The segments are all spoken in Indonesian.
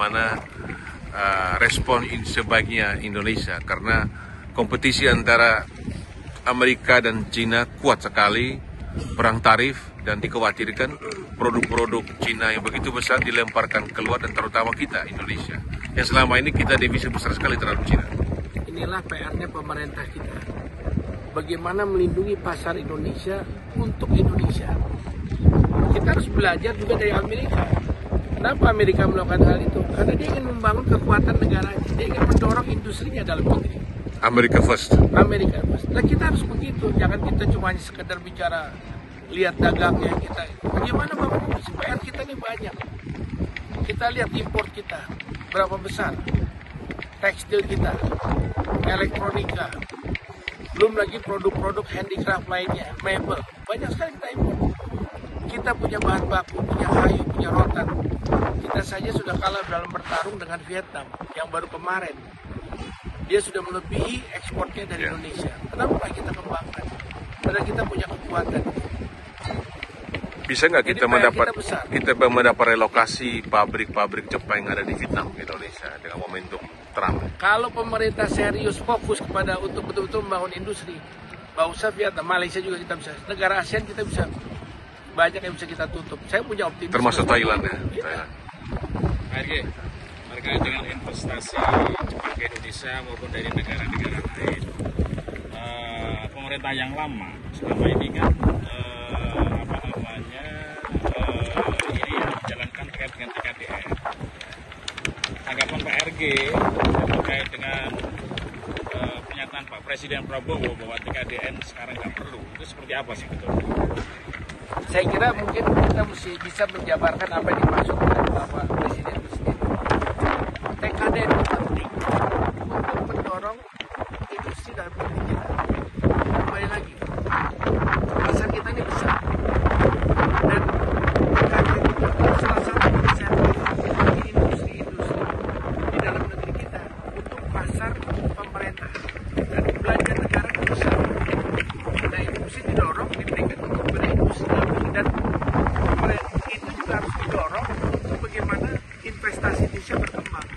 bagaimana respon sebaiknya Indonesia, karena kompetisi antara Amerika dan Cina kuat sekali, perang tarif, dan dikhawatirkan produk-produk Cina yang begitu besar dilemparkan keluar, dan terutama kita Indonesia yang selama ini kita devisa besar sekali terhadap Cina. Inilah PR-nya pemerintah kita. Bagaimana melindungi pasar Indonesia untuk Indonesia. Kita harus belajar juga dari Amerika. Kenapa Amerika melakukan hal itu? Karena dia ingin membangun kekuatan negaranya. Dia ingin mendorong industrinya dalam negeri. America first. Amerika first. Nah, kita harus begitu. Jangan kita cuma sekedar bicara lihat dagangnya kita. Bagaimana bangun industri? PR kita ini banyak. Kita lihat impor kita berapa besar. Tekstil kita, elektronika, belum lagi produk-produk handicraft lainnya, mebel, banyak sekali kita impor. Kita punya bahan baku, punya kayu, punya rotan. Kita saja sudah kalah dalam bertarung dengan Vietnam yang baru kemarin. Dia sudah melebihi ekspornya dari Indonesia. Kenapa kita kembangkan? Karena kita punya kekuatan. Bisa nggak kita mendapat relokasi pabrik-pabrik Jepang yang ada di Vietnam, Indonesia dengan momentum Trump? Kalau pemerintah serius fokus kepada untuk betul-betul membangun industri, nggak usah Vietnam, Malaysia juga kita bisa. Negara ASEAN kita bisa, banyak yang bisa kita tutup. Saya punya optimisme. Termasuk Thailand ya? Thailand. RG, terkait dengan investasi Jepang ke Indonesia maupun dari negara-negara lain, pemerintah yang lama selama ini kan ini yang dijalankan terkait dengan TKDN. Tanggapan Pak RG terkait dengan pernyataan Pak Presiden Prabowo bahwa TKDN sekarang nggak perlu, itu seperti apa sih betul? Saya kira mungkin kita mesti bisa menjabarkan apa yang dimaksud oleh Bapak Presiden. TKDN itu penting untuk mendorong industri dalam negeri kita. Kembali lagi, pasar kita ini besar, dan TKDN itu salah satu insentif industri-industri di dalam negeri kita untuk pasar pemerintah dan belanja negara itu besar. Nah, itu mesti didorong, diberikan untuk industri dan itu juga harus didorong untuk bagaimana investasi Indonesia berkembang.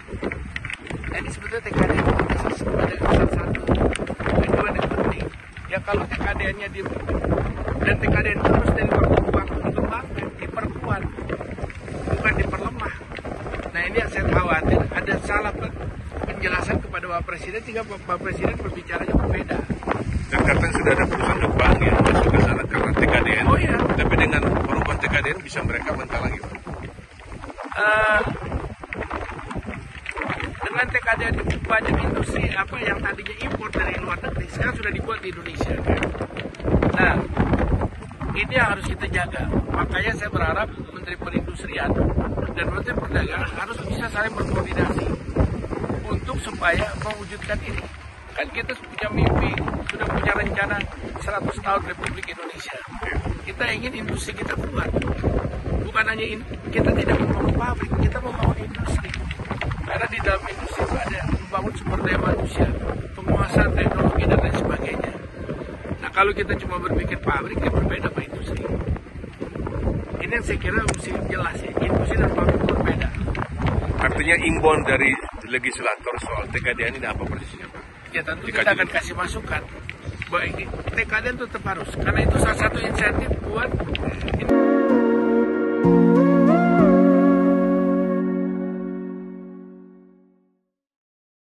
Jadi sebetulnya TKDN itu ada salah satu tujuan yang penting. Ya kalau TKDN-nya dan TKDN terus dari waktu ke waktu dikembangkan, diperkuat, bukan diperlemah. Nah, ini yang saya khawatir ada salah penjelasan kepada Bapak Presiden sehingga Bapak Presiden berbicaranya berbeda. Dan katanya sudah ada perusahaan Jepang yang masuk ke sana karena TKDN. Oh iya. Tapi dengan perubahan TKDN bisa mereka mental lagi, Pak? Dengan TKDN banyak industri apa yang tadinya impor dari luar negeri sekarang sudah dibuat di Indonesia. Nah, ini yang harus kita jaga. Makanya saya berharap Menteri Perindustrian dan Menteri Perdagangan harus bisa saling berkoordinasi untuk supaya mewujudkan ini. Kan kita punya mimpi, sudah punya rencana 100 tahun Republik Indonesia. Kita ingin industri kita kuat. Bukan hanya kita tidak membangun pabrik, kita membangun industri. Karena di dalam industri itu ada membangun sumber daya manusia, penguasaan teknologi dan lain sebagainya. Nah, kalau kita cuma berpikir pabrik, ya berbeda sama industri. Ini yang saya kira mesti jelas ya, industri dan pabrik berbeda. Artinya imbauan dari legislator soal TKDN ini apa persisnya, Pak? Ya tentu kita akan kasih masukan. Bahwa ini TKDN tetap harus, karena itu salah satu insentif buat